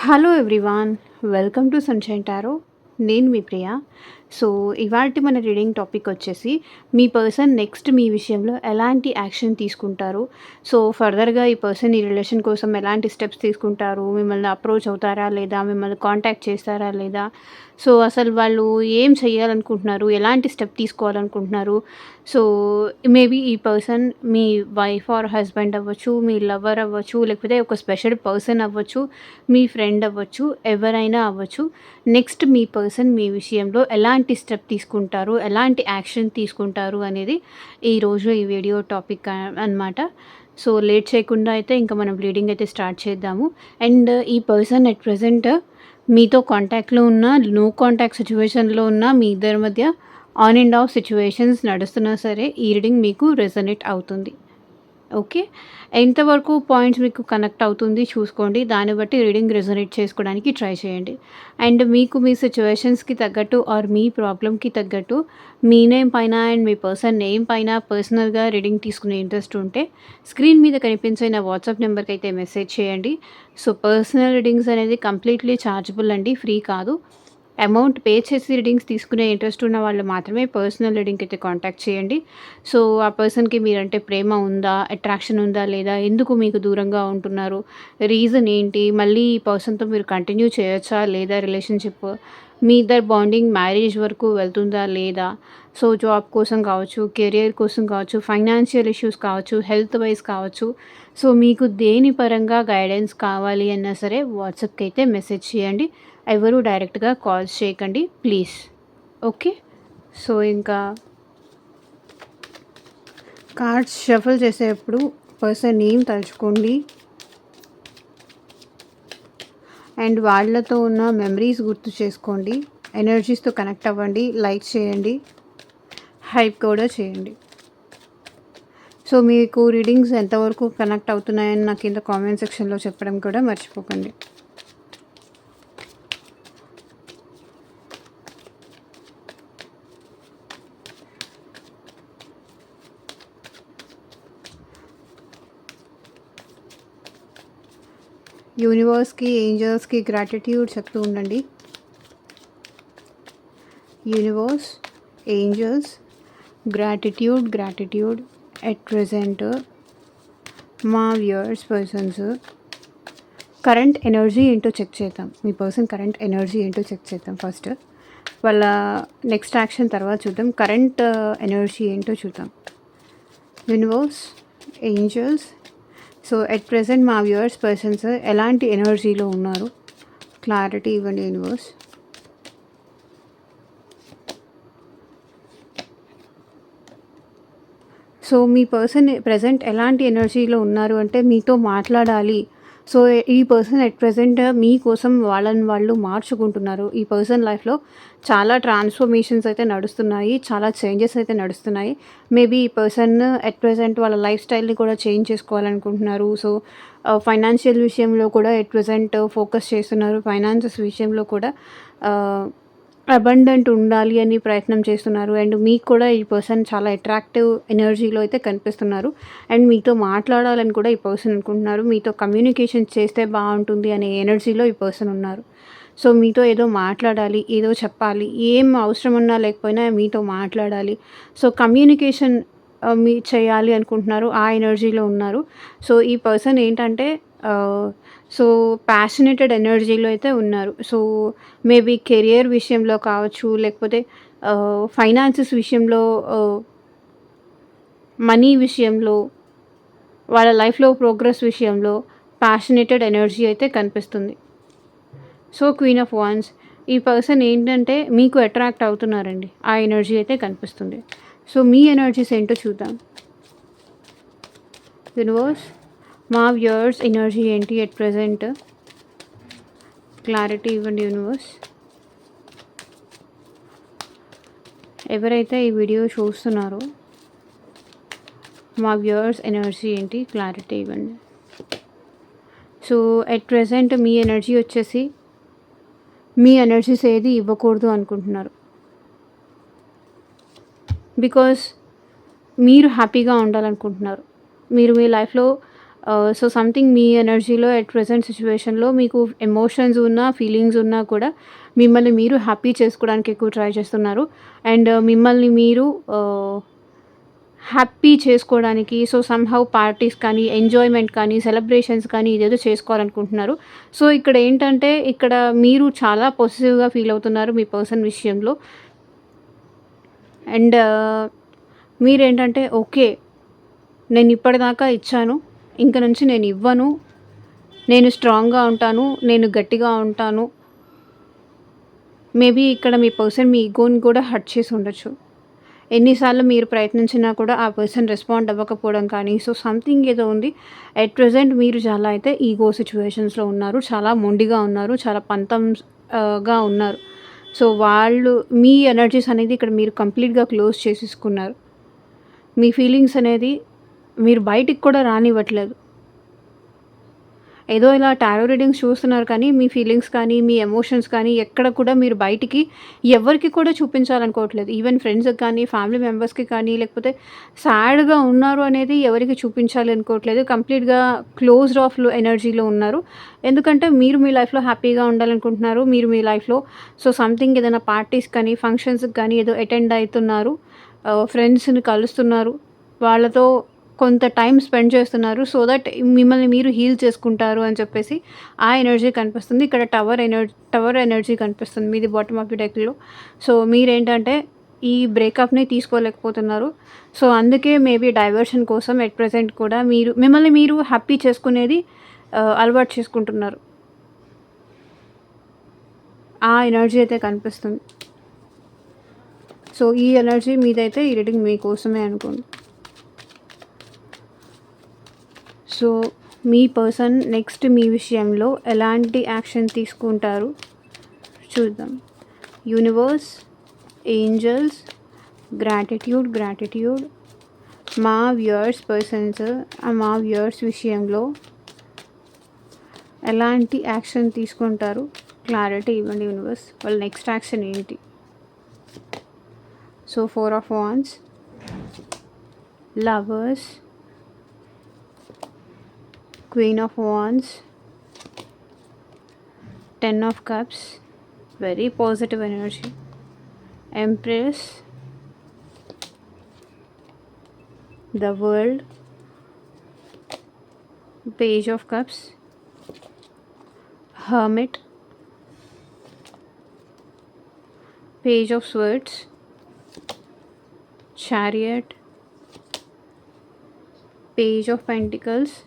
Hello everyone, welcome to sunshine tarot. నేను మీ ప్రియ. So, ఇవాల్టి మన రీడింగ్ టాపిక్ వచ్చేసి మీ పర్సన్ నెక్స్ట్ మీ విషయంలో ఎలాంటి యాక్షన్ తీసుకుంటారు. సో, ఫర్దర్‌గా ఈ పర్సన్ ఈ రిలేషన్ కోసం ఎలాంటి స్టెప్స్ తీసుకుంటారు, మిమ్మల్ని అప్రోచ్ అవుతారా లేదా, మిమ్మల్ని కాంటాక్ట్ చేస్తారా లేదా, సో, అసలు వాళ్ళు ఏం చేయాలనుకుంటున్నారు, ఎలాంటి స్టెప్ తీసుకోవాలనుకుంటున్నారు. సో, మేబీ ఈ person me wife or husband అవ్వచ్చు, మీ లవర్ అవ్వచ్చు, లేకపోతే ఒక స్పెషల్ పర్సన్ అవ్వచ్చు, మీ ఫ్రెండ్ అవ్వచ్చు, ఎవరైనా అవ్వచ్చు. నెక్స్ట్ మీ పర్సన్ మీ విషయంలో ఎలాంటి స్టెప్ తీసుకుంటారు, ఎలాంటి యాక్షన్ తీసుకుంటారు అనేది ఈరోజు ఈ వీడియో టాపిక్ అనమాట. సో, లేట్ చేయకుండా అయితే ఇంకా మనం రీడింగ్ అయితే స్టార్ట్ చేద్దాము. అండ్ ఈ పర్సన్ ఎట్ ప్రెజెంట్ మీతో కాంటాక్ట్‌లో ఉన్న, నో కాంటాక్ట్ సిట్యుయేషన్‌లో ఉన్న, మీ ఇద్దరి మధ్య ఆన్ అండ్ ఆఫ్ సిట్యుయేషన్స్ నడుస్తున్నా సరే ఈ రీడింగ్ మీకు రెజొనేట్ అవుతుంది. ఓకే. ఎంతవరకు పాయింట్స్ మీకు కనెక్ట్ అవుతుంది చూసుకోండి. దాన్ని బట్టి రీడింగ్ రెజొనేట్ చేసుకోవడానికి ట్రై చేయండి. అండ్ మీకు మీ సిట్యుయేషన్స్‌కి తగ్గట్టు ఆర్ మీ ప్రాబ్లమ్‌కి తగ్గట్టు మీ నేమ్ పైన అండ్ మీ పర్సన్ నేమ్ పైన పర్సనల్‌గా రీడింగ్ తీసుకునే ఇంట్రెస్ట్ ఉంటే స్క్రీన్ మీద కనిపించే నా వాట్సాప్ నెంబర్‌కి అయితే మెసేజ్ చేయండి. సో, పర్సనల్ రీడింగ్స్ అనేది కంప్లీట్‌లీ ఛార్జబుల్ అండి, ఫ్రీ కాదు. అమౌంట్ పే చేసి రీడింగ్స్ తీసుకునే ఇంట్రెస్ట్ ఉన్న వాళ్ళు మాత్రమే పర్సనల్ రీడింగ్‌కి అయితే కాంటాక్ట్ చేయండి. సో, ఆ పర్సన్‌కి మీరంటే ప్రేమ ఉందా? అట్రాక్షన్ ఉందా? లేదా? ఎందుకు మీకు దూరంగా ఉంటున్నారు? రీజన్ ఏంటి? మళ్ళీ ఈ పర్సన్‌తో మీరు కంటిన్యూ చేయొచ్చా? లేదా రిలేషన్‌షిప్? మీ ఇద్దరి బాండింగ్ మ్యారేజ్ వరకు వెళ్తుందా? లేదా? సో, జాబ్ కోసం కావచ్చు, కెరియర్ కోసం కావచ్చు, ఫైనాన్షియల్ ఇష్యూస్ కావచ్చు, హెల్త్ వైస్ కావచ్చు. సో, మీకు దేని పరంగా గైడెన్స్ కావాలి అన్నా సరే వాట్సాప్‌కి అయితే మెసేజ్ చేయండి. ఎవరు డైరెక్ట్‌గా కాల్స్ చేయకండి ప్లీజ్. ఓకే. సో, ఇంకా కార్డ్స్ షఫుల్ చేసేటప్పుడు పర్సన్ నేమ్ తలుచుకోండి. అండ్ వాళ్ళతో ఉన్న మెమరీస్ గుర్తు చేసుకోండి. ఎనర్జీస్తో కనెక్ట్ అవ్వండి. లైక్ చేయండి, హైప్ కూడా చేయండి. సో, మీకు రీడింగ్స్ ఎంతవరకు కనెక్ట్ అవుతున్నాయని నాకు కింద కామెంట్ సెక్షన్లో చెప్పడం కూడా మర్చిపోకండి. యూనివర్స్‌కి, ఏంజెల్స్‌కి గ్రాటిట్యూడ్ చెప్తూ ఉండండి. Universe, angels, gratitude at present మా వ్యూయర్స్ పర్సన్స్ కరెంట్ ఎనర్జీ ఏంటో చెక్ చేద్దాం. మీ పర్సన్ కరెంట్ ఎనర్జీ ఏంటో చెక్ చేద్దాం ఫస్ట్. వాళ్ళ నెక్స్ట్ యాక్షన్ తర్వాత చూద్దాం. కరెంట్ ఎనర్జీ ఏంటో చూద్దాం. Universe, angels, so at present మా వ్యూయర్స్ పర్సన్స్ ఎలాంటి ఎనర్జీలో ఉన్నారు, క్లారిటీ ఇవ్వండి యూనివర్స్. సో, మీ పర్సన్ ప్రెజెంట్ ఎలాంటి ఎనర్జీలో ఉన్నారు అంటే మీతో మాట్లాడాలి. సో, ఈ పర్సన్ ఎట్ ప్రెజెంట్ మీకోసం వాళ్ళని వాళ్ళు మార్చుకుంటున్నారు. ఈ పర్సన్ లైఫ్‌లో చాలా ట్రాన్స్‌ఫర్మేషన్స్ అయితే నడుస్తున్నాయి. చాలా చేంజెస్ అయితే నడుస్తున్నాయి. మేబీ ఈ పర్సన్ ఎట్ ప్రెజెంట్ వాళ్ళ లైఫ్ స్టైల్‌ని కూడా చేంజ్ చేసుకోవాలనుకుంటున్నారు. సో, ఫైనాన్షియల్ విషయంలో కూడా ఎట్ ప్రెజెంట్ ఫోకస్ చేస్తున్నారు. ఫైనాన్సెస్ విషయంలో కూడా అబండెంట్ ఉండాలి అని ప్రయత్నం చేస్తున్నారు. అండ్ మీకు కూడా ఈ పర్సన్ చాలా అట్రాక్టివ్ ఎనర్జీలో అయితే కనిపిస్తున్నారు. అండ్ మీతో మాట్లాడాలని కూడా ఈ పర్సన్ అనుకుంటున్నారు. మీతో కమ్యూనికేషన్ చేస్తే బాగుంటుంది అనే ఎనర్జీలో ఈ పర్సన్ ఉన్నారు. సో, మీతో ఏదో మాట్లాడాలి, ఏదో చెప్పాలి, ఏం అవసరం ఉన్నా లేకపోయినా మీతో మాట్లాడాలి. సో, కమ్యూనికేషన్ మీ చేయాలి అనుకుంటున్నారు. ఆ ఎనర్జీలో ఉన్నారు. సో, ఈ పర్సన్ ఏంటంటే సో, ప్యాషనేటెడ్ ఎనర్జీలో అయితే ఉన్నారు. సో, మేబీ కెరియర్ విషయంలో కావచ్చు, లేకపోతే ఫైనాన్సెస్ విషయంలో, మనీ విషయంలో, వాళ్ళ లైఫ్‌లో ప్రోగ్రెస్ విషయంలో ప్యాషనేటెడ్ ఎనర్జీ అయితే కనిపిస్తుంది. సో, క్వీన్ ఆఫ్ వాండ్స్, ఈ పర్సన్ ఏంటంటే మీకు అట్రాక్ట్ అవుతున్నారండి. ఆ ఎనర్జీ అయితే కనిపిస్తుంది. సో, మీ ఎనర్జీస్ ఏంటో చూద్దాం. యూనివర్స్, మా వ్యూయర్స్ ఎనర్జీ ఏంటి ఎట్ ప్రెజెంట్, క్లారిటీ ఇవ్వండి యూనివర్స్. ఎవరైతే ఈ వీడియో చూస్తున్నారో మా వ్యూయర్స్ ఎనర్జీ ఏంటి, క్లారిటీ ఇవ్వండి. So, at present me energy వచ్చేసి మీ ఎనర్జీస్ ఏది ఇవ్వకూడదు అనుకుంటున్నారు. బికాస్ మీరు హ్యాపీగా ఉండాలనుకుంటున్నారు. మీరు మీ లైఫ్‌లో సో, సంథింగ్ మీ ఎనర్జీలో ఎట్ ప్రెజెంట్ సిట్యుయేషన్‌లో మీకు ఎమోషన్స్ ఉన్నా, ఫీలింగ్స్ ఉన్నా కూడా మిమ్మల్ని మీరు హ్యాపీ చేసుకోవడానికి ఎక్కువ ట్రై చేస్తున్నారు. అండ్ మిమ్మల్ని మీరు హ్యాపీ చేసుకోవడానికి సో, సమ్‌హౌ పార్టీస్ కానీ, ఎంజాయ్‌మెంట్ కానీ, సెలబ్రేషన్స్ కానీ ఇదేదో చేసుకోవాలనుకుంటున్నారు. సో, ఇక్కడ మీరు చాలా పొసెసివ్‌గా ఫీల్ అవుతున్నారు మీ పర్సన్ విషయంలో. అండ్ మీరేంటంటే ఓకే. నేను ఇప్పటిదాకా ఇచ్చాను. ఇంక నుంచి నేను ఇవ్వను. నేను స్ట్రాంగ్‌గా ఉంటాను. నేను గట్టిగా ఉంటాను. మేబీ ఇక్కడ మీ పర్సన్ మీ ఈగోని కూడా హర్ట్ చేసి ఉండొచ్చు. ఎన్నిసార్లు మీరు ప్రయత్నించినా కూడా ఆ పర్సన్ రెస్పాండ్ అవ్వకపోవడం కానీ, సో, సంథింగ్ ఏదో ఉంది. ఎట్ ప్రెజెంట్ మీరు చాలా అయితే ఈగో సిట్యుయేషన్స్‌లో ఉన్నారు. చాలా మొండిగా ఉన్నారు. చాలా గా ఉన్నారు. సో, మీ ఎనర్జీస్ అనేది ఇక్కడ మీరు కంప్లీట్‌గా క్లోజ్ చేసేసుకున్నారు. మీ ఫీలింగ్స్ అనేది మీరు బయటికి కూడా రానివ్వట్లేదు. ఏదో ఇలా టారో రీడింగ్స్ చూస్తున్నారు కానీ, మీ ఫీలింగ్స్ కానీ, మీ ఎమోషన్స్ కానీ ఎక్కడ కూడా మీరు బయటికి ఎవ్వరికి కూడా చూపించాలనుకోవట్లేదు. ఈవెన్ ఫ్రెండ్స్‌కి కానీ, ఫ్యామిలీ మెంబర్స్‌కి కానీ, లేకపోతే సాడ్‌గా ఉన్నారు అనేది ఎవరికీ చూపించాలి అనుకోవట్లేదు. కంప్లీట్‌గా క్లోజ్డ్ ఆఫ్‌లో ఎనర్జీలో ఉన్నారు. ఎందుకంటే మీరు మీ లైఫ్‌లో హ్యాపీగా ఉండాలనుకుంటున్నారు. మీరు మీ లైఫ్‌లో సో, సంథింగ్ ఏదైనా పార్టీస్ కానీ, ఫంక్షన్స్‌కి కానీ ఏదో అటెండ్ అయితున్నారు. ఫ్రెండ్స్‌ని కలుస్తున్నారు. వాళ్ళతో కొంత టైం స్పెండ్ చేస్తున్నారు. సో దట్ మిమ్మల్ని మీరు హీల్ చేసుకుంటారు అని చెప్పేసి ఆ ఎనర్జీ కనిపిస్తుంది. ఇక్కడ టవర్ ఎనర్జీ కనిపిస్తుంది మీది బాటమ్ ఆఫ్ ది డెక్‌లో. సో, మీరేంటంటే ఈ బ్రేకప్‌ని తీసుకోలేకపోతున్నారు. సో, అందుకే మేబీ డైవర్షన్ కోసం ఎట్ ప్రెజెంట్ కూడా మిమ్మల్ని మీరు హ్యాపీ చేసుకునేది అలవాటు చేసుకుంటున్నారు. ఆ ఎనర్జీ అయితే కనిపిస్తుంది. సో, ఈ ఎనర్జీ మీదైతే ఈ రీడింగ్ మీకోసమే అనుకోండి. సో, మీ పర్సన్ నెక్స్ట్ మీ విషయంలో ఎలాంటి యాక్షన్ తీసుకుంటారు చూద్దాం. యూనివర్స్, ఏంజెల్స్, గ్రాటిట్యూడ్ మా వ్యూయర్స్ విషయంలో ఎలాంటి యాక్షన్ తీసుకుంటారు క్లారిటీ ఇవ్వండి యూనివర్స్. వాళ్ళ నెక్స్ట్ యాక్షన్ ఏంటి? So, 4 of wands, lovers, Queen of Wands, 10 of Cups, very positive energy, Empress, the World, Page of Cups, Hermit, Page of Swords, Chariot, Page of Pentacles,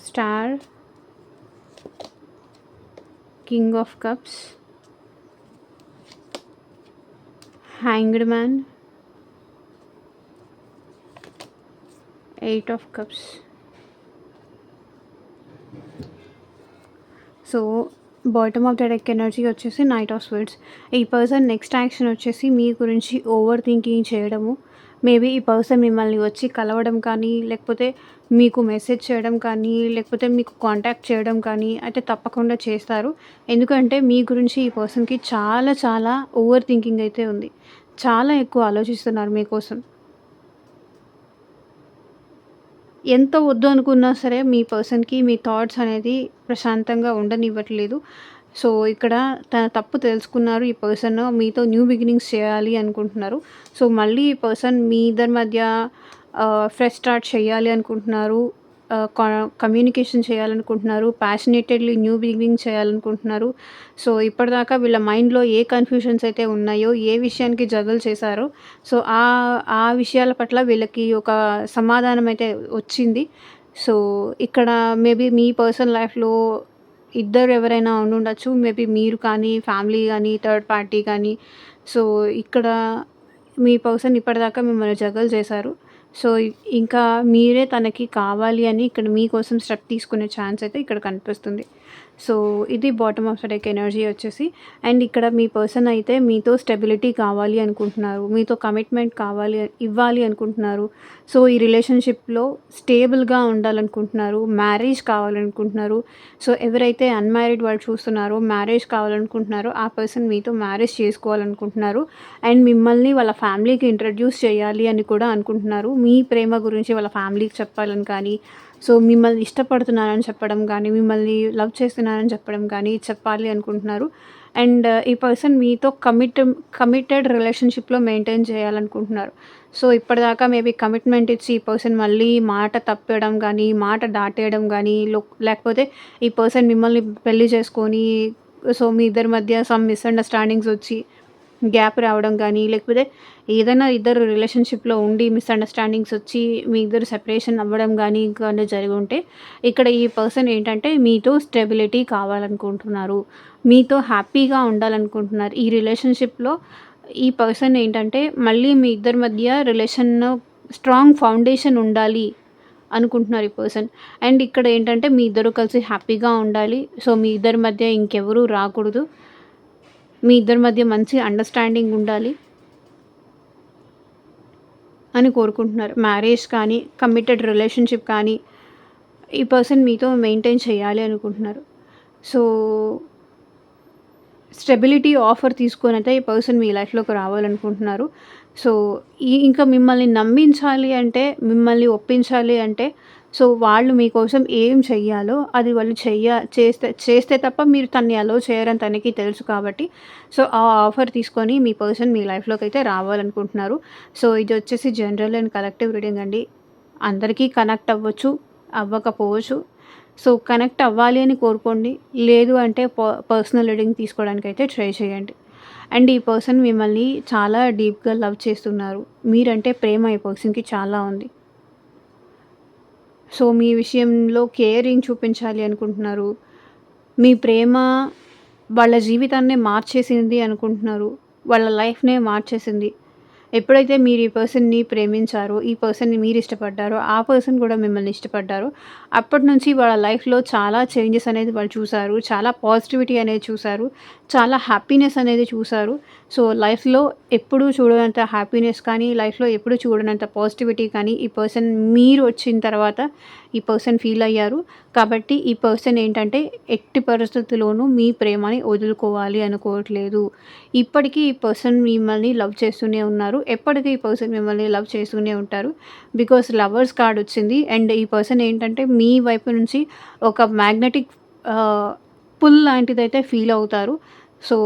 Star, King of Cups, Hanged Man, 8 of Cups. So, bottom of the deck energy వచ్చేసి knight of swords. ఈ person next action వచ్చేసి మీ గురించి over thinking చేయడము. Maybe ఈ person మిమ్మల్ని వచ్చి కలవడం కానీ, లేకపోతే మీకు మెసేజ్ చేయడం కానీ, లేకపోతే మీకు కాంటాక్ట్ చేయడం కానీ అయితే తప్పకుండా చేస్తారు. ఎందుకంటే మీ గురించి ఈ పర్సన్‌కి చాలా ఓవర్ థింకింగ్ అయితే ఉంది. చాలా ఎక్కువ ఆలోచిస్తున్నారు మీకోసం. ఎంత వద్దు అనుకున్నా సరే మీ పర్సన్‌కి మీ థాట్స్ అనేది ప్రశాంతంగా ఉండనివ్వట్లేదు. సో, ఇక్కడ తన తప్పు తెలుసుకున్నారు. ఈ పర్సన్ మీతో న్యూ బిగినింగ్స్ చేయాలి అనుకుంటున్నారు. సో, మళ్ళీ ఈ పర్సన్ మీ ఇద్దరి మధ్య ఫ్రెష్ స్టార్ట్ చేయాలి అనుకుంటున్నారు. కమ్యూనికేషన్ చేయాలనుకుంటున్నారు. ప్యాషనేటెడ్‌లీ న్యూ బిగినింగ్ చేయాలనుకుంటున్నారు. సో, ఇప్పటిదాకా వీళ్ళ మైండ్‌లో ఏ కన్‌ఫ్యూషన్స్ అయితే ఉన్నాయో, ఏ విషయానికి జగల్ చేశారో, సో, ఆ విషయాల పట్ల వీళ్ళకి ఒక సమాధానం అయితే వచ్చింది. సో, ఇక్కడ మేబీ మీ పర్సనల్ లైఫ్‌లో ఇద్దరు ఎవరైనా ఉండుండొచ్చు. మేబీ మీరు కానీ, ఫ్యామిలీ గానీ, థర్డ్ పార్టీ కానీ. సో, ఇక్కడ మీ పర్సన్ ఇప్పటిదాకా మిమ్మల్ని జగల్ చేశారు. సో, ఇంకా మీరే తనకి కావాలి అని ఇక్కడ మీకోసం స్టెప్ తీసుకునే ఛాన్స్ అయితే ఇక్కడ కనిపిస్తుంది. సో, ఇది bottom of the deck energy వచ్చేసి. అండ్ ఇక్కడ మీ పర్సన్ అయితే మీతో స్టెబిలిటీ కావాలి అనుకుంటున్నారు. మీతో కమిట్మెంట్ ఇవ్వాలి అనుకుంటున్నారు. సో, ఈ రిలేషన్‌షిప్‌లో స్టేబుల్‌గా ఉండాలనుకుంటున్నారు. మ్యారేజ్ కావాలనుకుంటున్నారు. సో, ఎవరైతే అన్‌మ్యారీడ్ వాళ్ళు చూస్తున్నారో, మ్యారేజ్ కావాలనుకుంటున్నారో ఆ పర్సన్ మీతో మ్యారేజ్ చేసుకోవాలనుకుంటున్నారు. అండ్ మిమ్మల్ని వాళ్ళ ఫ్యామిలీకి ఇంట్రడ్యూస్ చేయాలి అని కూడా అనుకుంటున్నారు. మీ ప్రేమ గురించి వాళ్ళ ఫ్యామిలీకి చెప్పాలని కానీ, సో మిమ్మల్ని ఇష్టపడుతున్నానని చెప్పడం కానీ, మిమ్మల్ని లవ్ చేస్తున్నానని చెప్పడం కానీ చెప్పాలి అనుకుంటున్నారు. అండ్ ఈ పర్సన్ మీతో కమిటెడ్ రిలేషన్‌షిప్‌లో మెయింటైన్ చేయాలనుకుంటున్నారు. సో ఇప్పటిదాకా మేబీ కమిట్మెంట్ ఇచ్చి ఈ పర్సన్ మళ్ళీ మాట తప్పడం గానీ, మాట దాటేయడం గానీ, లేకపోతే ఈ పర్సన్ మిమ్మల్ని పెళ్లి చేసుకొని, సో మీ ఇద్దరి మధ్య సమ్ మిస్‌అండర్‌స్టాండింగ్స్ వచ్చి గ్యాప్ రావడం గానీ, లేకపోతే ఏదైనా ఇద్దరు రిలేషన్‌షిప్‌లో ఉండి మిస్‌అండర్‌స్టాండింగ్స్ వచ్చి మీ ఇద్దరు సెపరేషన్ అవ్వడం గానీ, ఇంకేమన్నా జరిగుంటే, ఇక్కడ ఈ పర్సన్ ఏంటంటే మీతో స్టెబిలిటీ కావాలనుకుంటున్నారు. మీతో హ్యాపీగా ఉండాలనుకుంటున్నారు. ఈ రిలేషన్‌షిప్‌లో ఈ పర్సన్ ఏంటంటే మళ్ళీ మీ ఇద్దరి మధ్య రిలేషన్ స్ట్రాంగ్ ఫౌండేషన్ ఉండాలి అనుకుంటున్నారు ఈ పర్సన్. అండ్ ఇక్కడ ఏంటంటే మీ ఇద్దరు కలిసి హ్యాపీగా ఉండాలి. సో మీ ఇద్దరి మధ్య ఇంకెవరు రాకూడదు. మీ ఇద్దరి మధ్య మంచి అండర్‌స్టాండింగ్ ఉండాలి అని కోరుకుంటున్నారు. మ్యారేజ్ కానీ, కమిటెడ్ రిలేషన్‌షిప్ కానీ ఈ పర్సన్ మీతో మెయింటైన్ చేయాలి అనుకుంటున్నారు. సో స్టెబిలిటీ ఆఫర్ తీసుకొనైతే ఈ పర్సన్ మీ లైఫ్‌లోకి రావాలనుకుంటున్నారు. సో ఇంకా మిమ్మల్ని నమ్మించాలి అంటే, మిమ్మల్ని ఒప్పించాలి అంటే, సో వాళ్ళు మీకోసం ఏం చెయ్యాలో అది వాళ్ళు చేస్తే తప్ప మీరు తనని అలో చేయరని తనకి తెలుసు కాబట్టి, సో ఆ ఆఫర్ తీసుకొని మీ పర్సన్ మీ లైఫ్‌లోకైతే రావాలనుకుంటున్నారు. సో ఇది వచ్చేసి జనరల్ అండ్ కలెక్టివ్ రీడింగ్ అండి. అందరికీ కనెక్ట్ అవ్వచ్చు, అవ్వకపోవచ్చు. సో కనెక్ట్ అవ్వాలి అని కోరుకోండి. లేదు అంటే పర్సనల్ రీడింగ్ తీసుకోవడానికైతే ట్రై చేయండి. అండ్ ఈ పర్సన్ మిమ్మల్ని చాలా డీప్‌గా లవ్ చేస్తున్నారు. మీరంటే ప్రేమ ఈ పర్సన్‌కి చాలా ఉంది. సో మీ విషయంలో కేరింగ్ చూపించాలి అనుకుంటున్నారు. మీ ప్రేమ వాళ్ళ జీవితాన్నే మార్చేసింది అనుకుంటున్నారు. వాళ్ళ లైఫ్‌నే మార్చేసింది. ఎప్పుడైతే మీరు ఈ పర్సన్‌ని ప్రేమించారో, ఈ పర్సన్‌ని మీరు ఇష్టపడ్డారో, ఆ పర్సన్ కూడా మిమ్మల్ని ఇష్టపడ్డారో, అప్పటి నుంచి వాళ్ళ లైఫ్‌లో చాలా చేంజెస్ అనేది వాళ్ళు చూసారు. చాలా పాజిటివిటీ అనేది చూసారు. చాలా హ్యాపీనెస్ అనేది చూసారు. సో లైఫ్‌లో ఎప్పుడూ చూడనంత హ్యాపీనెస్ కానీ, లైఫ్‌లో ఎప్పుడూ చూడనంత పాజిటివిటీ కానీ ఈ పర్సన్ మీరు వచ్చిన తర్వాత ఈ పర్సన్ ఫీల్ అయ్యారు. కాబట్టి ఈ పర్సన్ ఏంటంటే ఎట్టి పరిస్థితుల్లోనూ మీ ప్రేమని వదులుకోవాలి అనుకోవట్లేదు. ఇప్పటికీ ఈ పర్సన్ మిమ్మల్ని లవ్ చేస్తూనే ఉన్నారు. ఎప్పటికీ ఈ పర్సన్ మిమ్మల్ని లవ్ చేస్తూనే ఉంటారు. బికాస్ లవర్స్ కార్డ్ వచ్చింది. అండ్ ఈ పర్సన్ ఏంటంటే మీ వైపు నుంచి ఒక మ్యాగ్నెటిక్ పుల్ లాంటిదైతే ఫీల్ అవుతారు. సో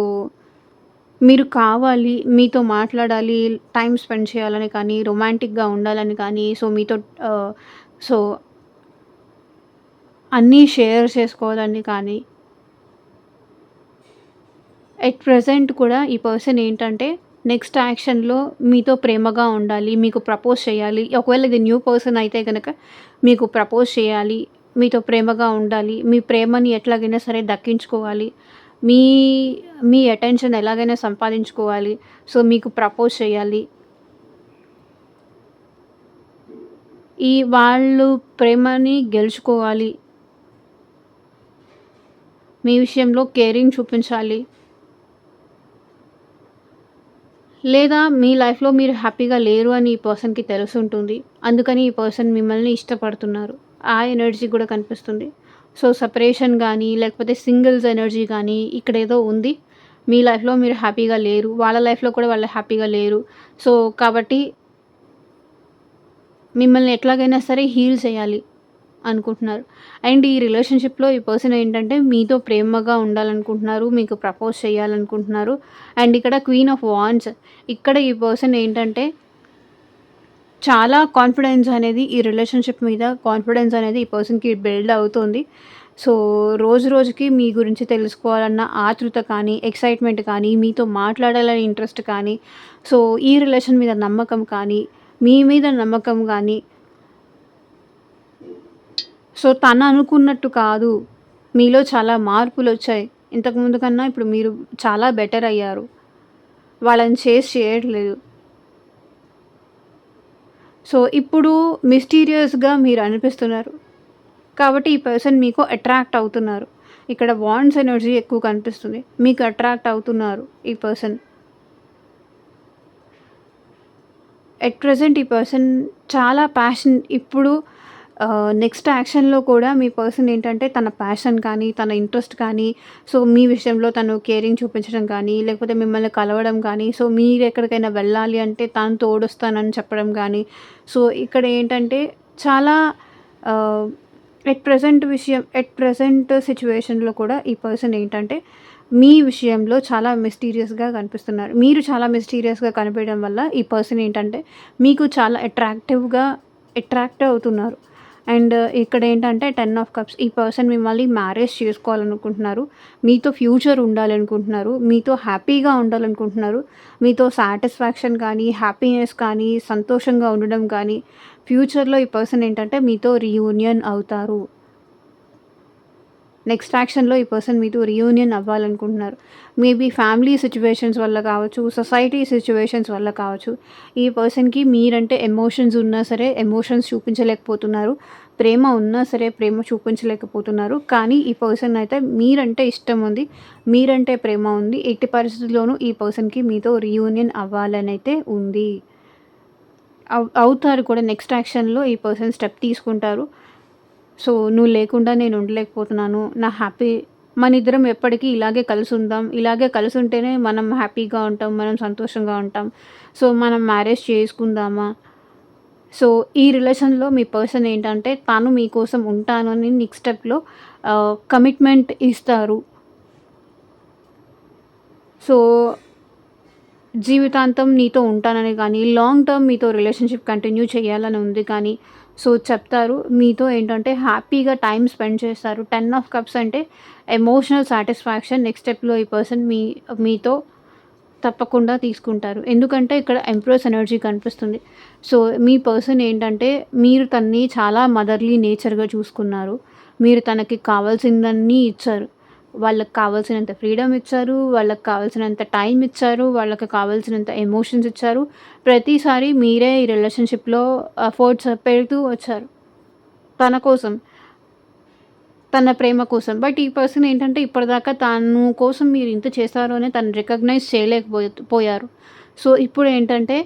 మీరు కావాలి, మీతో మాట్లాడాలి, టైమ్ స్పెండ్ చేయాలని కానీ, రొమాంటిక్‌గా ఉండాలని కానీ, సో మీతో సో అన్నీ షేర్ చేసుకోవాలని కానీ, ఎట్ ప్రెజెంట్ కూడా ఈ పర్సన్ ఏంటంటే నెక్స్ట్ యాక్షన్‌లో మీతో ప్రేమగా ఉండాలి. మీకు ప్రపోజ్ చేయాలి. ఒకవేళ ఇది న్యూ పర్సన్ అయితే గనక మీకు ప్రపోజ్ చేయాలి. మీతో ప్రేమగా ఉండాలి. మీ ప్రేమని ఎట్లాగైనా సరే దక్కించుకోవాలి. మీ మీ అటెన్షన్ ఎలాగైనా సంపాదించుకోవాలి. సో మీకు ప్రపోజ్ చేయాలి. వాళ్ళు ప్రేమని గెలుచుకోవాలి. మీ విషయంలో కేరింగ్ చూపించాలి. లేదా మీ లైఫ్‌లో మీరు హ్యాపీగా లేరు అని ఈ పర్సన్‌కి తెలిసుంటుంది. అందుకని ఈ పర్సన్ మిమ్మల్ని ఇష్టపడుతున్నారు. ఆ ఎనర్జీ కూడా కనిపిస్తుంది. సో సెపరేషన్ గానీ, లేకపోతే సింగిల్స్ ఎనర్జీ గానీ ఇక్కడేదో ఉంది. మీ లైఫ్‌లో మీరు హ్యాపీగా లేరు. వాళ్ళ లైఫ్‌లో కూడా వాళ్ళు హ్యాపీగా లేరు. సో కాబట్టి మిమ్మల్ని ఎట్లాగైనా సరే హీల్ చేయాలి అనుకుంటున్నారు. అండ్ ఈ రిలేషన్‌షిప్‌లో ఈ పర్సన్ ఏంటంటే మీతో ప్రేమగా ఉండాలనుకుంటున్నారు. మీకు ప్రపోజ్ చేయాలనుకుంటున్నారు. అండ్ ఇక్కడ క్వీన్ ఆఫ్ వాండ్స్. ఇక్కడ ఈ పర్సన్ ఏంటంటే చాలా కాన్ఫిడెన్స్ అనేది ఈ రిలేషన్‌షిప్ మీద కాన్ఫిడెన్స్ అనేది ఈ పర్సన్‌కి బిల్డ్ అవుతుంది. సో రోజు రోజుకి మీ గురించి తెలుసుకోవాలన్న ఆతృత కానీ, ఎక్సైట్‌మెంట్ కానీ, మీతో మాట్లాడాలని ఇంట్రెస్ట్ కానీ, సో ఈ రిలేషన్ మీద నమ్మకం కానీ, మీ మీద నమ్మకం గానీ, సో తను అనుకున్నట్టు కాదు. మీలో చాలా మార్పులొచ్చాయి. ఇంతకుముందు కన్నా ఇప్పుడు మీరు చాలా బెటర్ అయ్యారు. వాళ్ళని చేజ్ చేయట్లేదు. సో ఇప్పుడు మిస్టీరియస్‌గా మీరు అనిపిస్తున్నారు. కాబట్టి ఈ పర్సన్ మీకు అట్రాక్ట్ అవుతున్నారు. ఇక్కడ వాండ్స్ ఎనర్జీ ఎక్కువ కనిపిస్తుంది. మీకు అట్రాక్ట్ అవుతున్నారు ఈ పర్సన్. ఎట్ ప్రెజెంట్ ఈ పర్సన్ చాలా ఇప్పుడు నెక్స్ట్ యాక్షన్‌లో కూడా మీ పర్సన్ ఏంటంటే తన ప్యాషన్ కానీ, తన ఇంట్రెస్ట్ కానీ, సో మీ విషయంలో తను కేరింగ్ చూపించడం కానీ, లేకపోతే మిమ్మల్ని కలవడం కానీ, సో మీరెక్కడికైనా వెళ్ళాలి అంటే తను తోడొస్తానని చెప్పడం గానీ, సో ఇక్కడ ఏంటంటే చాలా ఆహ్, ఎట్ ప్రెజెంట్ సిట్యుయేషన్‌లో కూడా ఈ పర్సన్ ఏంటంటే మీ విషయంలో చాలా మిస్టీరియస్‌గా కనిపిస్తున్నారు. మీరు చాలా మిస్టీరియస్‌గా కనిపియడం వల్ల ఈ పర్సన్ ఏంటంటే మీకు చాలా అట్రాక్ట్ అవుతున్నారు. అండ్ ఇక్కడేంటంటే 10 ఆఫ్ కప్స్ ఈ పర్సన్ మిమ్మల్ని మ్యారేజ్ చేసుకోవాలనుకుంటున్నారు. మీతో ఫ్యూచర్ ఉండాలనుకుంటున్నారు. మీతో హ్యాపీగా ఉండాలనుకుంటున్నారు. మీతో సాటిస్ఫాక్షన్ కానీ, హ్యాపీనెస్ కానీ, సంతోషంగా ఉండడం కానీ, ఫ్యూచర్‌లో ఈ పర్సన్ ఏంటంటే మీతో రీయూనియన్ అవుతారు. నెక్స్ట్ యాక్షన్‌లో ఈ పర్సన్ మీతో రీయూనియన్ అవ్వాలనుకుంటున్నారు. మేబీ ఫ్యామిలీ సిట్యుయేషన్స్ వల్ల కావచ్చు, సొసైటీ సిట్యుయేషన్స్ వల్ల కావచ్చు. ఈ పర్సన్‌కి మీరంటే ఎమోషన్స్ ఉన్నా సరే, ఎమోషన్స్ చూపించలేకపోతున్నారు. ప్రేమ ఉన్నా సరే, ప్రేమ చూపించలేకపోతున్నారు. కానీ ఈ పర్సన్ అయితే మీరంటే ఇష్టం ఉంది. మీరంటే ప్రేమ ఉంది. ఎట్టి పరిస్థితుల్లోనూ ఈ పర్సన్‌కి మీతో రీయూనియన్ అవ్వాలనైతే ఉంది. అవుతారు కూడా. నెక్స్ట్ యాక్షన్‌లో ఈ పర్సన్ స్టెప్ తీసుకుంటారు. సో, నువ్వు లేకుండా నేను ఉండలేకపోతున్నాను. మనిద్దరం ఎప్పటికీ ఇలాగే కలిసుందాం. ఇలాగే కలిసుంటేనే మనం హ్యాపీగా ఉంటాం. మనం సంతోషంగా ఉంటాం. సో, మనం మ్యారేజ్ చేసుకుందామా? సో, ఈ రిలేషన్‌లో మీ పర్సన్ ఏంటంటే తను మీకోసం ఉంటాను అని నెక్స్ట్ స్టెప్‌లో కమిట్మెంట్ ఇస్తారు. సో, జీవితాంతం నీతో ఉంటానని కానీ, లాంగ్ టర్మ్ మీతో రిలేషన్‌షిప్ కంటిన్యూ చేయాలని ఉంది కానీ, సో చెప్తారు. మీతో ఏంటంటే హ్యాపీగా టైమ్ స్పెండ్ చేస్తారు. 10 ఆఫ్ కప్స్ అంటే ఎమోషనల్ సాటిస్ఫాక్షన్ నెక్స్ట్ స్టెప్‌లో ఈ పర్సన్ మీతో తప్పకుండా తీసుకుంటారు. ఎందుకంటే ఇక్కడ ఎంప్రెస్ ఎనర్జీ కనిపిస్తుంది. సో, మీ పర్సన్ ఏంటంటే మీరు తనని చాలా మదర్‌లీ నేచర్‌గా చూసుకున్నారు. మీరు తనకి కావాల్సిందన్నీ ఇచ్చారు. వాళ్ళకి కావాల్సినంత ఫ్రీడమ్ ఇచ్చారు. వాళ్ళకి కావాల్సినంత టైమ్ ఇచ్చారు. వాళ్ళకి కావాల్సినంత ఎమోషన్స్ ఇచ్చారు. ప్రతిసారి మీరే ఈ రిలేషన్‌షిప్‌లో ఎఫర్ట్స్ పెడుతూ వచ్చారు. తన కోసం. తన ప్రేమ కోసం. బట్ ఈ పర్సన్ ఏంటంటే ఇప్పటిదాకా తను కోసం మీరు ఇంత చేశారు అని తను రికగ్నైజ్ పోయారు. సో, ఇప్పుడేంటంటే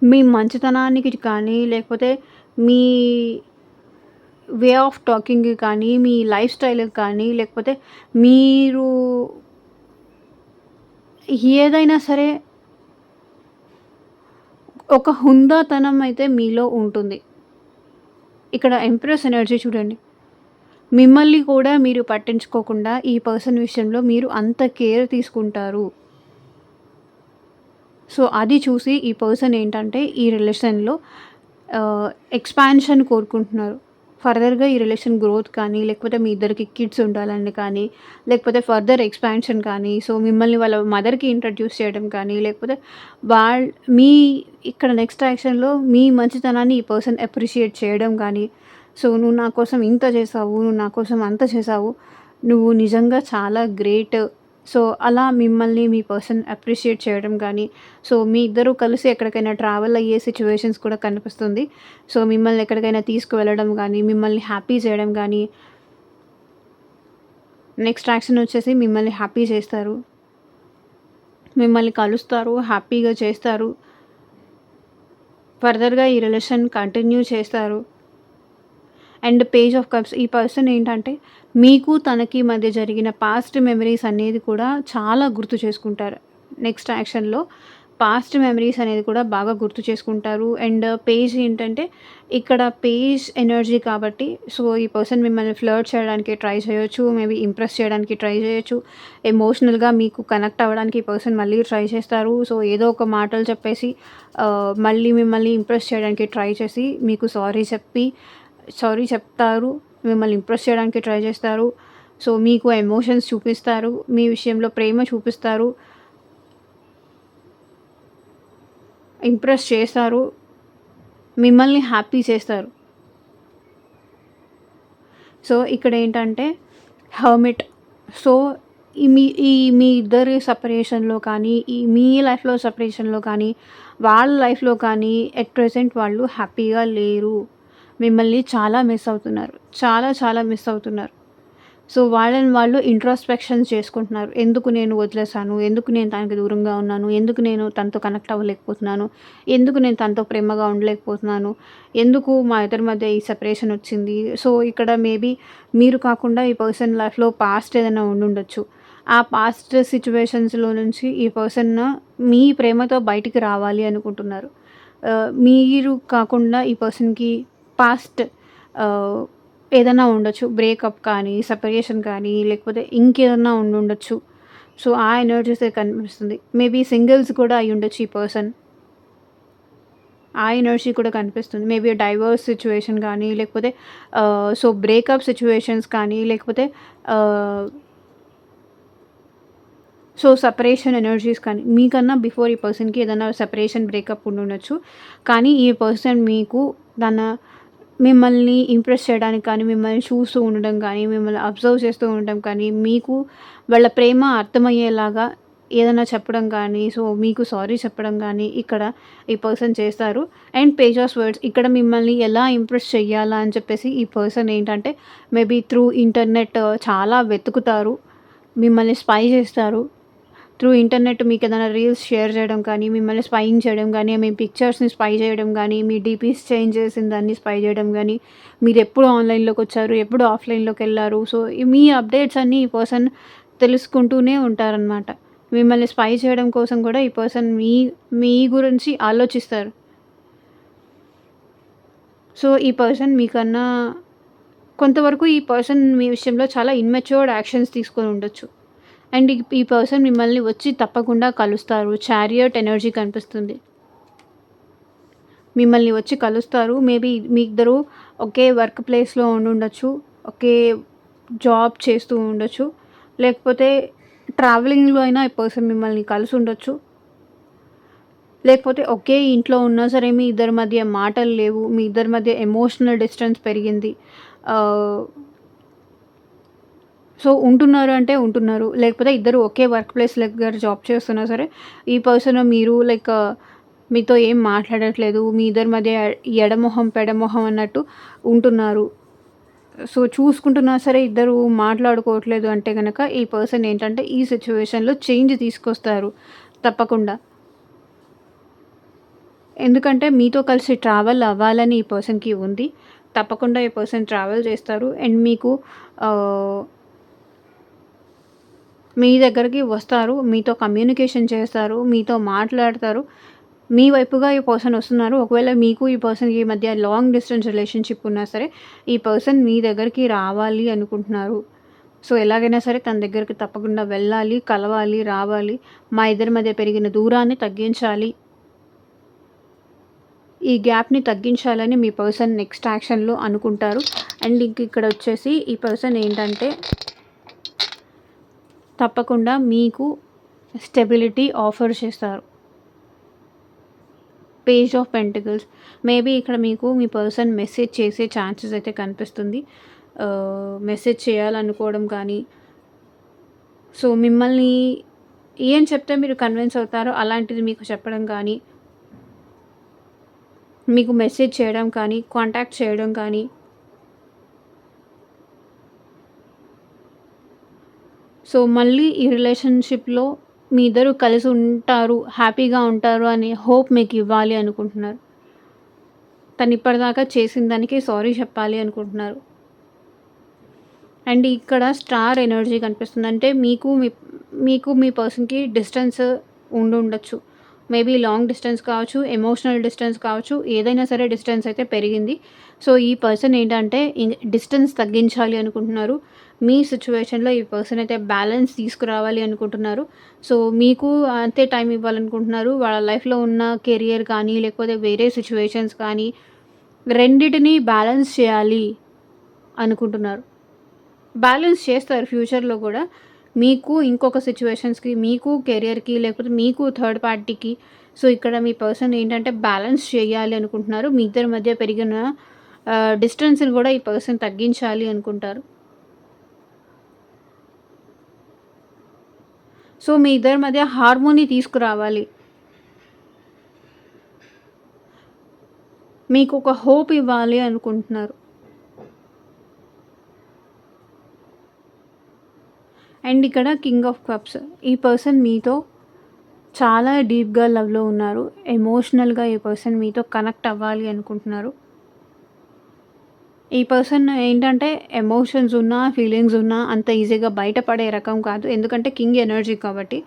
మీ మంచితనానికి కానీ, లేకపోతే మీ వే ఆఫ్ టాకింగ్‌కి కానీ, మీ లైఫ్ స్టైల్‌కి కానీ, లేకపోతే మీరు ఏదైనా సరే ఒక హుందాతనం అయితే మీలో ఉంటుంది. ఇక్కడ ఎంప్రెస్ ఎనర్జీ చూడండి. మిమ్మల్ని కూడా మీరు పట్టించుకోకుండా ఈ పర్సన్ విషయంలో మీరు అంత కేర్ తీసుకుంటారు. సో, అది చూసి ఈ పర్సన్ ఏంటంటే ఈ రిలేషన్‌లో ఎక్స్‌పాన్షన్ కోరుకుంటున్నారు. ఫర్దర్‌గా ఈ రిలేషన్ గ్రోత్ కానీ, లేకపోతే మీ ఇద్దరికి కిడ్స్ ఉండాలని కానీ, లేకపోతే ఫర్దర్ ఎక్స్‌పాన్షన్ కానీ, సో మిమ్మల్ని వాళ్ళ మదర్‌కి ఇంట్రడ్యూస్ చేయడం కానీ, లేకపోతే వాళ్ మీ ఇక్కడ నెక్స్ట్ యాక్షన్‌లో మీ మంచితనాన్ని ఈ పర్సన్ అప్రిషియేట్ చేయడం కానీ, సో నువ్వు నా కోసం ఇంత చేశావు, నువ్వు నా కోసం అంత చేశావు, నువ్వు నిజంగా చాలా గ్రేట్. సో, అలా మిమ్మల్ని మీ పర్సన్ అప్రిషియేట్ చేయడం గానీ, సో మీ ఇద్దరు కలిసి ఎక్కడికైనా ట్రావెల్ అయ్యే సిట్యుయేషన్స్ కూడా కనిపిస్తుంది. సో, మిమ్మల్ని ఎక్కడికైనా తీసుకువెళ్ళడం గానీ, మిమ్మల్ని హ్యాపీ చేయడం గానీ, నెక్స్ట్ యాక్షన్ వచ్చేసి మిమ్మల్ని హ్యాపీ చేస్తారు. మిమ్మల్ని కలుస్తారు, హ్యాపీగా చేస్తారు. ఫర్దర్‌గా ఈ రిలేషన్ కంటిన్యూ చేస్తారు. అండ్ పేజ్ ఆఫ్ కప్స్ ఈ పర్సన్ ఏంటంటే మీకు తనకి మధ్య జరిగిన పాస్ట్ మెమరీస్ అనేది కూడా చాలా గుర్తు చేసుకుంటారు. నెక్స్ట్ యాక్షన్‌లో పాస్ట్ మెమరీస్ అనేది కూడా బాగా గుర్తు చేసుకుంటారు. అండ్ పేజ్ ఏంటంటే ఇక్కడ పేజ్ ఎనర్జీ కాబట్టి సో ఈ పర్సన్ మిమ్మల్ని ఫ్లర్ట్ చేయడానికి ట్రై చేయొచ్చు. మేబీ ఇంప్రెస్ చేయడానికి ట్రై చేయొచ్చు. ఎమోషనల్‌గా మీకు కనెక్ట్ అవ్వడానికి ఈ పర్సన్ మళ్ళీ ట్రై చేస్తారు. సో ఏదో ఒక మాటలు చెప్పేసి మళ్ళీ మిమ్మల్ని ఇంప్రెస్ చేయడానికి ట్రై చేసి మీకు సారీ చెప్తారు. మిమ్మల్ని ఇంప్రెస్ చేయడానికి ట్రై చేస్తారు. సో మీకు ఎమోషన్స్ చూపిస్తారు. మీ విషయంలో ప్రేమ చూపిస్తారు. ఇంప్రెస్ చేస్తారు. మిమ్మల్ని హ్యాపీ చేస్తారు. సో ఇక్కడ ఏంటంటే హర్మిట్. సో మీ ఇద్దరి సెపరేషన్‌లో కానీ, మీ లైఫ్‌లో సెపరేషన్‌లో కానీ, వాళ్ళ లైఫ్‌లో కానీ ఎట్ ప్రెజెంట్ వాళ్ళు హ్యాపీగా లేరు. మిమ్మల్ని చాలా మిస్ అవుతున్నారు. చాలా చాలా మిస్ అవుతున్నారు. సో, వాళ్ళని వాళ్ళు ఇంట్రోస్పెక్షన్స్ చేసుకుంటున్నారు. ఎందుకు నేను వదిలేసాను? ఎందుకు నేను తనకి దూరంగా ఉన్నాను? ఎందుకు నేను తనతో కనెక్ట్ అవ్వలేకపోతున్నాను? ఎందుకు నేను తనతో ప్రేమగా ఉండలేకపోతున్నాను? ఎందుకు మా ఇద్దరి మధ్య ఈ సెపరేషన్ వచ్చింది? సో, ఇక్కడ మేబీ మీరు కాకుండా ఈ పర్సన్ లైఫ్‌లో పాస్ట్ ఏదైనా ఉండుండొచ్చు. ఆ పాస్ట్ సిట్యుయేషన్స్‌లో నుంచి ఈ పర్సన్ మీ ప్రేమతో బయటికి రావాలి అనుకుంటున్నారు. మీరు కాకుండా ఈ పర్సన్‌కి పాస్ట్ ఆహ్, ఏదన్నా ఉండొచ్చు. బ్రేకప్ కానీ, సెపరేషన్ కానీ, లేకపోతే ఇంకేదన్నా ఉండుండొచ్చు. సో, ఆ ఎనర్జీసే కనిపిస్తుంది. మేబీ సింగిల్స్ కూడా అయ్యుండొచ్చు ఈ పర్సన్. ఆ ఎనర్జీ కూడా కనిపిస్తుంది. మేబీ డైవోర్స్ సిట్యుయేషన్ కానీ, లేకపోతే సో, బ్రేకప్ సిట్యుయేషన్స్ కానీ, లేకపోతే ఆహ్, సో, సెపరేషన్ ఎనర్జీస్ కానీ, మీకన్నా బిఫోర్ ఈ పర్సన్‌కి ఏదైనా సెపరేషన్, బ్రేకప్ ఉండుండొచ్చు. కానీ ఈ పర్సన్ మీకు తన మిమ్మల్ని ఇంప్రెస్ చేయడానికి కానీ, మిమ్మల్ని చూస్తూ ఉండడం కానీ, మిమ్మల్ని అబ్జర్వ్ చేస్తూ ఉండడం కానీ, మీకు వాళ్ళ ప్రేమ అర్థమయ్యేలాగా ఏదైనా చెప్పడం కానీ, సో, మీకు సారీ చెప్పడం గానీ, ఇక్కడ ఈ పర్సన్ చేస్తారు. అండ్ పేజ్ ఆఫ్ వర్డ్స్ ఇక్కడ మిమ్మల్ని ఎలా ఇంప్రెస్ చెయ్యాలా అని చెప్పేసి ఈ పర్సన్ ఏంటంటే, మేబీ త్రూ ఇంటర్నెట్ చాలా వెతుకుతారు. మిమ్మల్ని స్పై చేస్తారు. త్రూ ఇంటర్నెట్ మీకేదైనా రీల్స్ షేర్ చేయడం కానీ, మిమ్మల్ని స్పైయింగ్ చేయడం గానీ, మీ పిక్చర్స్‌ని స్పై చేయడం గానీ, మీ డీపీస్ చేంజ్ చేసిందాన్ని స్పై చేయడం గానీ, మీరెప్పుడు ఆన్‌లైన్‌లోకొచ్చారు, ఎప్పుడు ఆఫ్‌లైన్‌లోకెళ్లారు. సో, మీ అప్డేట్స్ అన్నీ ఈ పర్సన్ తెలుసుకుంటూనే ఉంటారనమాట. మిమ్మల్ని స్పై చేయడం కోసం కూడా ఈ పర్సన్ మీ గురించి ఆలోచిస్తారు. సో, ఈ పర్సన్ మీకన్నా కొంతవరకు ఈ పర్సన్ మీ విషయంలో చాలా ఇమ్మెచ్యూర్డ్ యాక్షన్స్ తీసుకొని ఉండొచ్చు. అండ్ ఈ పర్సన్ మిమ్మల్ని వచ్చి తప్పకుండా కలుస్తారు. చారియట్ ఎనర్జీ కనిపిస్తుంది. మిమ్మల్ని వచ్చి కలుస్తారు. మేబీ మీ ఇద్దరు ఒకే వర్క్ ప్లేస్‌లో ఉండుండొచ్చు. ఒకే జాబ్ చేస్తూ ఉండొచ్చు. లేకపోతే ట్రావెలింగ్‌లో అయినా ఈ పర్సన్ మిమ్మల్ని కలిసుండొచ్చు. లేకపోతే ఒకే ఇంట్లో ఉన్నా సరే మీ ఇద్దరి మధ్య మాటలు లేవు. మీ ఇద్దరి మధ్య ఎమోషనల్ డిస్టెన్స్ పెరిగింది. ఆహ్, సో, ఉంటున్నారు అంటే ఉంటున్నారు. లేకపోతే ఇద్దరు ఒకే వర్క్ ప్లేస్ దగ్గర జాబ్ చేస్తున్నా సరే, ఈ పర్సన్ మీరు మీతో ఏం మాట్లాడట్లేదు. మీ ఇద్దరి మధ్య ఎడమొహం, పెడమొహం అన్నట్టు ఉంటున్నారు. సో, చూసుకుంటున్నా సరే ఇద్దరు మాట్లాడుకోవట్లేదు అంటే గనక ఈ పర్సన్ ఏంటంటే ఈ సిట్యుయేషన్‌లో చేంజ్ తీసుకొస్తారు తప్పకుండా. ఎందుకంటే మీతో కలిసి ట్రావెల్ అవ్వాలని ఈ పర్సన్‌కి ఉంది. తప్పకుండా ఈ పర్సన్ ట్రావెల్ చేస్తారు. అండ్ మీకు ఆహ్ మీ దగ్గరికి వస్తారు. మీతో కమ్యూనికేషన్ చేస్తారు. మీతో మాట్లాడతారు. మీ వైపుగా ఈ పర్సన్ వస్తున్నారు. ఒకవేళ మీకు ఈ పర్సన్‌కి మధ్య లాంగ్ డిస్టెన్స్ రిలేషన్‌షిప్ ఉన్నా సరే, ఈ పర్సన్ మీ దగ్గరికి రావాలి అనుకుంటున్నారు. సో, ఎలాగైనా సరే తన దగ్గరికి తప్పకుండా వెళ్ళాలి, కలవాలి, రావాలి. మా ఇద్దరి మధ్య పెరిగిన దూరాన్ని తగ్గించాలి. ఈ గ్యాప్‌ని తగ్గించాలని మీ పర్సన్ నెక్స్ట్ యాక్షన్‌లో అనుకుంటారు. అండ్ ఇక్కడొచ్చేసి ఈ పర్సన్ ఏంటంటే తప్పకుండా మీకు స్టెబిలిటీ ఆఫర్ చేస్తారు. పేజ్ ఆఫ్ పెంటికల్స్ మేబీ ఇక్కడ మీకు మీ పర్సన్ మెసేజ్ చేసే ఛాన్సెస్ అయితే కనిపిస్తుంది. మెసేజ్ చేయాలనుకోవడం కానీ, సో, మిమ్మల్ని ఏం చెప్తే మీరు కన్విన్స్ అవుతారో అలాంటిది మీకు చెప్పడం కానీ, మీకు మెసేజ్ చేయడం కానీ, కాంటాక్ట్ చేయడం కానీ, సో, మళ్ళీ ఈ రిలేషన్‌షిప్‌లో మీ ఇద్దరు కలిసి ఉంటారు, హ్యాపీగా ఉంటారు అనే హోప్ మీకివ్వాలి అనుకుంటున్నారు. తను ఇప్పటిదాకా చేసిన దానికి సారీ చెప్పాలి అనుకుంటున్నారు. అండ్ ఇక్కడ స్టార్ ఎనర్జీ కనిపిస్తుంది. అంటే మీకు మీ పర్సన్‌కి డిస్టెన్స్ ఉండుండొచ్చు. మేబీ లాంగ్ డిస్టెన్స్ కావచ్చు, ఎమోషనల్ డిస్టెన్స్ కావచ్చు, ఏదైనా సరే డిస్టెన్స్ అయితే పెరిగింది. సో, ఈ పర్సన్ ఏంటంటే డిస్టెన్స్ తగ్గించాలి అనుకుంటున్నారు. మీ సిట్యుయేషన్‌లో ఈ పర్సన్ అయితే బ్యాలెన్స్ తీసుకురావాలి అనుకుంటున్నారు. సో, మీకు అంతే టైం ఇవ్వాలనుకుంటున్నారు. వాళ్ళ లైఫ్‌లో ఉన్న కెరియర్ కానీ, లేకపోతే వేరే సిట్యుయేషన్స్ కానీ, రెండిటిని బ్యాలెన్స్ చేయాలి అనుకుంటున్నారు. బ్యాలెన్స్ చేస్తారు ఫ్యూచర్‌లో గూడా. మీకు ఇంకొక సిట్యుయేషన్స్‌కి, మీకు కెరియర్‌కి లేకపోతే మీకు థర్డ్ పార్టీకి సో, ఇక్కడ మీ పర్సన్ ఏంటంటే బ్యాలెన్స్ చేయాలి అనుకుంటున్నారు. మీ ఇద్దరి మధ్య పెరిగిన డిస్టెన్స్‌ని గూడా ఈ పర్సన్ తగ్గించాలి అనుకుంటారు. సో, మీ ఇద్దరి మధ్య హార్మోనీ తీసుకురావాలి. మీకొక హోప్ ఇవ్వాలి అనుకుంటున్నారు. అండ్ ఇక్కడ కింగ్ ఆఫ్ కప్స్. ఈ పర్సన్ మీతో చాలా డీప్‌గా లవ్‌లో ఉన్నారు. ఎమోషనల్‌గా ఈ పర్సన్ మీతో కనెక్ట్ అవ్వాలి అనుకుంటున్నారు. ఈ పర్సన్ ఏంటంటే ఎమోషన్స్ ఉన్నా, ఫీలింగ్స్ ఉన్నా అంత ఈజీగా బయటపడే రకం కాదు. ఎందుకంటే కింగ్ ఎనర్జీ కాబట్టి.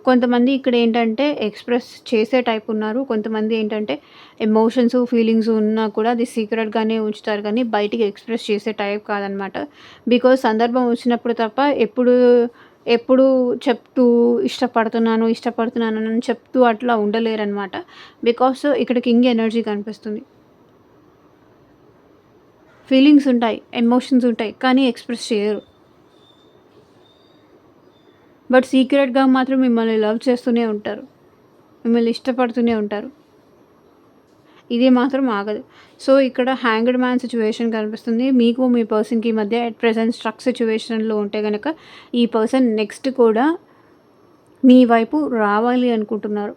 కొంతమంది ఇక్కడ ఏంటంటే ఎక్స్‌ప్రెస్ చేసే టైప్ ఉన్నారు. కొంతమంది ఏంటంటే ఎమోషన్స్, ఫీలింగ్స్ ఉన్నా కూడా అది సీక్రెట్‌గానే ఉంచుతారు కానీ బయటికి ఎక్స్‌ప్రెస్ చేసే టైప్ కాదనమాట. బికాజ్ సందర్భం వచ్చినప్పుడు తప్ప ఎప్పుడు చెప్తూ ఇష్టపడుతున్నాను అని చెప్తూ అట్లా ఉండలేరనమాట. బికాజ్ ఇక్కడ కింగ్ ఎనర్జీ కనిపిస్తుంది. ఫీలింగ్స్ ఉంటాయి, ఎమోషన్స్ ఉంటాయి కానీ ఎక్స్‌ప్రెస్ చేయరు. బట్ సీక్రెట్‌గా మాత్రం మిమ్మల్ని లవ్ చేస్తూనే ఉంటారు. మిమ్మల్ని ఇష్టపడుతూనే ఉంటారు. ఇది మాత్రం ఆగదు. సో, ఇక్కడ హ్యాంగ్డ్ మ్యాన్ సిట్యుయేషన్ కనిపిస్తుంది. మీకు మీ పర్సన్‌కి మధ్య అట్ ప్రెజెంట్ స్ట్రక్ సిట్యుయేషన్‌లో ఉంటే గనక ఈ పర్సన్ నెక్స్ట్ కూడా మీ వైపు రావాలి అనుకుంటున్నారు.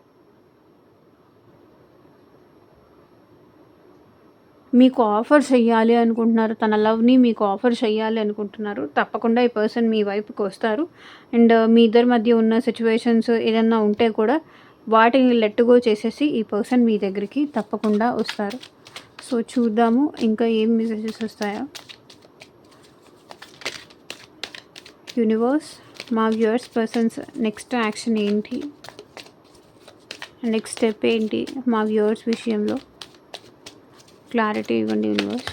మీకు ఆఫర్ చెయ్యాలి అనుకుంటున్నారు. తన లవ్‌ని మీకు ఆఫర్ చెయ్యాలి అనుకుంటున్నారు. తప్పకుండా ఈ పర్సన్ మీ వైపుకొస్తారు. అండ్ మీ ఇద్దరి మధ్య ఉన్న సిట్యుయేషన్స్ ఏదన్నా ఉంటే కూడా వాటిని లెట్ గో చేసేసి ఈ పర్సన్ మీ దగ్గరికి తప్పకుండా వస్తారు. సో, చూద్దాము ఇంకా ఏం మెసేజెస్ వస్తాయో. యూనివర్స్, మా వ్యూవర్స్ పర్సన్స్ నెక్స్ట్ యాక్షన్ ఏంటి? నెక్స్ట్ స్టెప్ ఏంటి మా వ్యూవర్స్ విషయంలో? క్లారిటీ ఇవ్వండి యూనివర్స్.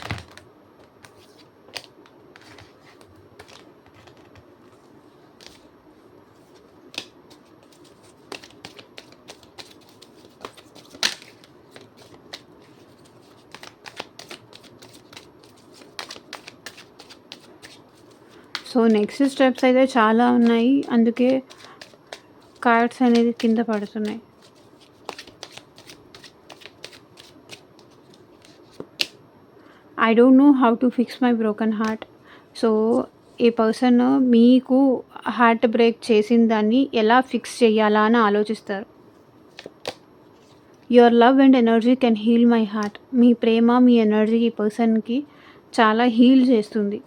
సో, నెక్స్ట్ స్టెప్స్ అయితే చాలా ఉన్నాయి. అందుకే కార్డ్స్ అనేది కింద పడుతున్నాయి. I don't know how to fix my broken heart. So, ఈ పర్సన్ మీకు హార్ట్ బ్రేక్ చేసిన దాన్ని ఎలా ఫిక్స్ చేయాలా అని ఆలోచిస్తారు. Your love and energy can heal my heart. మీ ప్రేమ, మీ ఎనర్జీ ఈ పర్సన్‌కి చాలా హీల్ చేస్తుంది.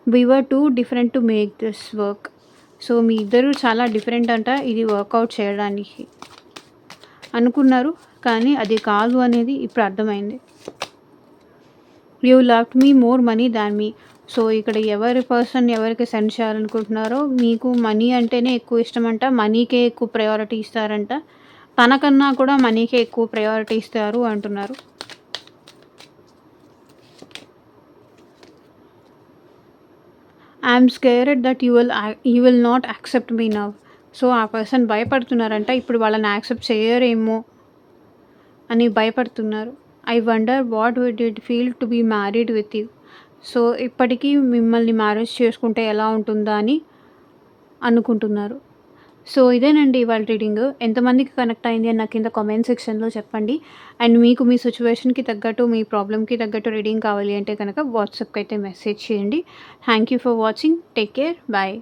We were too different to make this work. So, మీ ఇద్దరు చాలా డిఫరెంట్ అంట ఇది వర్కౌట్ చేయడానికి అనుకున్నారు. కానీ అది కాదు అనేది ఇప్పుడు అర్థమైంది. You loved me more money than me. So, ఇక్కడ ఎవరి పర్సన్ ఎవరికి సెండ్ చేయాలనుకుంటున్నారో మీకు మనీ అంటేనే ఎక్కువ ఇష్టమంట. మనీకే ఎక్కువ ప్రయారిటీ ఇస్తారంట. తనకన్నా కూడా మనీకే ఎక్కువ ప్రయారిటీ ఇస్తారు అంటున్నారు. I'm scared that you will not accept me now. So, ఆ పర్సన్ భయపడుతున్నారంట. ఇప్పుడు వాళ్ళని యాక్సెప్ట్ చేయరేమో అని భయపడుతున్నారు. I wonder what would it feel to be married with you. So, ఇప్పటికీ మిమ్మల్ని మ్యారేజ్ చేసుకుంటే ఎలా ఉంటుందా అని అనుకుంటున్నారు. సో, ఇదేనండి ఇవాళ రీడింగ్. ఎంతమందికి కనెక్ట్ అయింది అని నాకు కింద కామెంట్ సెక్షన్‌లో చెప్పండి. అండ్ మీకు మీ సిట్యుయేషన్‌కి తగ్గట్టు, మీ ప్రాబ్లమ్‌కి తగ్గట్టు రీడింగ్ కావాలి అంటే కనుక వాట్సాప్‌కి అయితే మెసేజ్ చేయండి. Thank you for watching. Take care. Bye.